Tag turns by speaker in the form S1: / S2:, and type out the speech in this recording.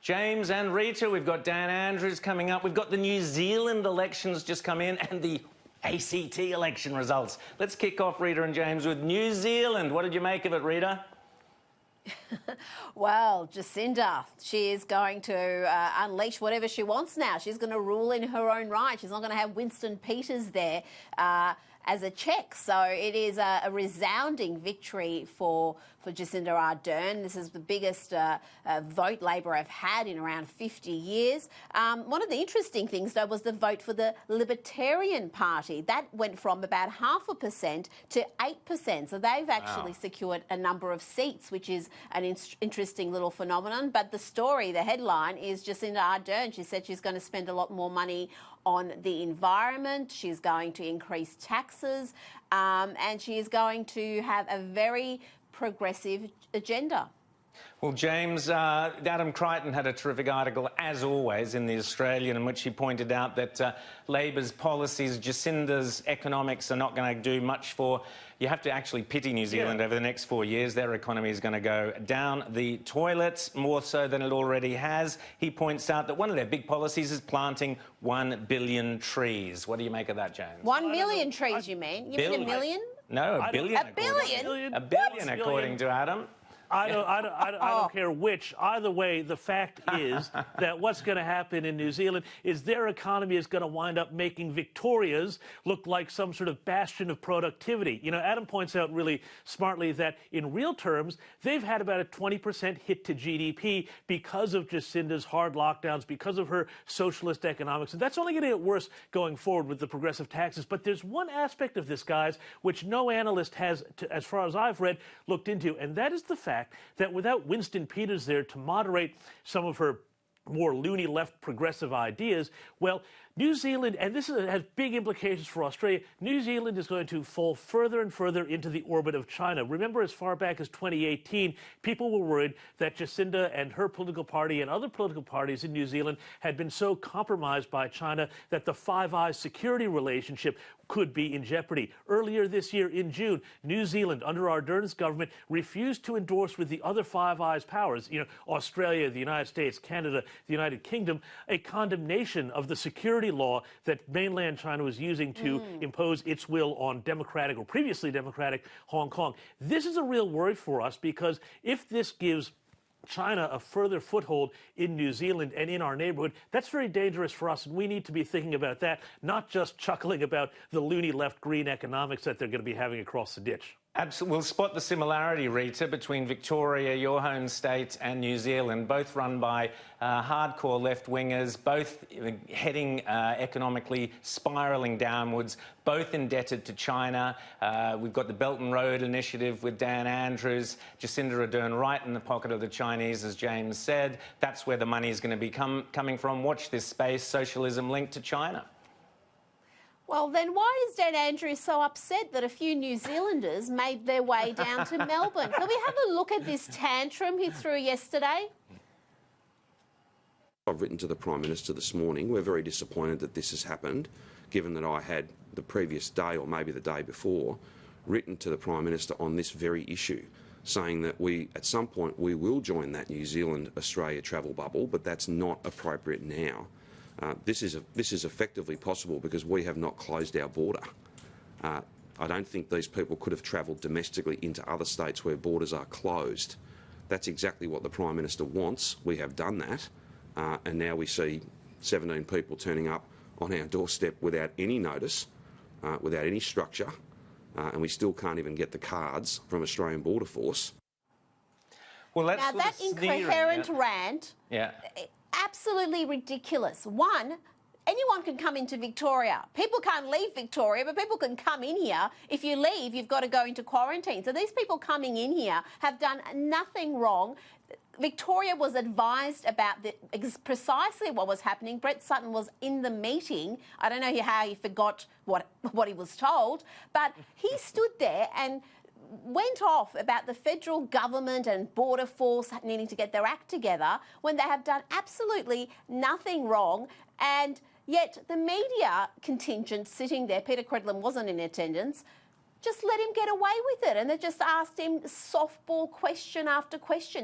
S1: James and Rita, we've got Dan Andrews coming up. We've got the New Zealand elections just come in and the ACT election results. Let's kick off, Rita and James, with New Zealand. What did you make of it, Rita?
S2: Well, Jacinda, she is going to unleash whatever she wants now. She's going to rule in her own right. She's not going to have Winston Peters there as a check. So it is a resounding victory for Jacinda Ardern. This is the biggest vote Labor have had in around 50 years. One of the interesting things, though, was the vote for the Libertarian Party. That went from about 0.5% to 8%. So they've actually secured a number of seats, which is an interesting little phenomenon. But the story, the headline, is Jacinda Ardern. She said she's going to spend a lot more money on the environment. She's going to increase taxes, and she is going to have a very progressive agenda.
S1: Well, James, Adam Crichton had a terrific article, as always, in The Australian, in which he pointed out that Labor's policies, Jacinda's economics are not going to do much for... You have to actually pity New Zealand over the next 4 years. Their economy is going to go down the toilet, more so than it already has. He points out that one of their big policies is planting 1 billion trees. What do you make of that, James?
S2: 1 million trees, you mean? You mean a million?
S1: No, a billion.
S2: A billion?
S1: A billion, according to Adam.
S3: I don't care which. Either way, the fact is that what's going to happen in New Zealand is their economy is going to wind up making Victoria's look like some sort of bastion of productivity. You know, Adam points out really smartly that in real terms, they've had about a 20% hit to GDP because of Jacinda's hard lockdowns, because of her socialist economics. And that's only going to get worse going forward with the progressive taxes. But there's one aspect of this, guys, which no analyst has, as far as I've read, looked into, and that is the fact that without Winston Peters there to moderate some of her more loony left progressive ideas, well, New Zealand, and this has big implications for Australia, New Zealand is going to fall further and further into the orbit of China. Remember, as far back as 2018, people were worried that Jacinda and her political party and other political parties in New Zealand had been so compromised by China that the Five Eyes security relationship could be in jeopardy. Earlier this year, in June, New Zealand, under Ardern's government, refused to endorse with the other Five Eyes powers, you know, Australia, the United States, Canada, the United Kingdom, a condemnation of the security law that mainland China was using to impose its will on democratic or previously democratic Hong Kong. This is a real worry for us because if this gives China a further foothold in New Zealand and in our neighborhood, that's very dangerous for us, and we need to be thinking about that, not just chuckling about the loony left-green economics that they're going to be having across the ditch.
S1: Absolutely. We'll spot the similarity, Rita, between Victoria, your home state, and New Zealand, both run by hardcore left-wingers, both heading economically spiralling downwards, both indebted to China. We've got the Belt and Road Initiative with Dan Andrews, Jacinda Ardern right in the pocket of the Chinese, as James said. That's where the money is going to be coming from. Watch this space, socialism linked to China.
S2: Well, then why is Dan Andrews so upset that a few New Zealanders made their way down to Melbourne? Can we have a look at this tantrum he threw yesterday?
S4: I've written to the Prime Minister this morning. We're very disappointed that this has happened, given that I had the previous day, or maybe the day before, written to the Prime Minister on this very issue, saying that at some point we will join that New Zealand-Australia travel bubble, but that's not appropriate now. This is effectively possible because we have not closed our border. I don't think these people could have travelled domestically into other states where borders are closed. That's exactly what the Prime Minister wants. We have done that, and now we see 17 people turning up on our doorstep without any notice, without any structure, and we still can't even get the cards from Australian Border Force.
S1: Well, that's
S2: now that incoherent rant.
S1: Yeah.
S2: Absolutely ridiculous. One, anyone can come into Victoria. People can't leave Victoria, but people can come in here. If you leave, you've got to go into quarantine. So these people coming in here have done nothing wrong. Victoria was advised about precisely what was happening. Brett Sutton was in the meeting. I don't know how he forgot what he was told, but he stood there and went off about the federal government and border force needing to get their act together when they have done absolutely nothing wrong. And yet the media contingent sitting there, Peter Credlin wasn't in attendance, just let him get away with it. And they just asked him softball question after question.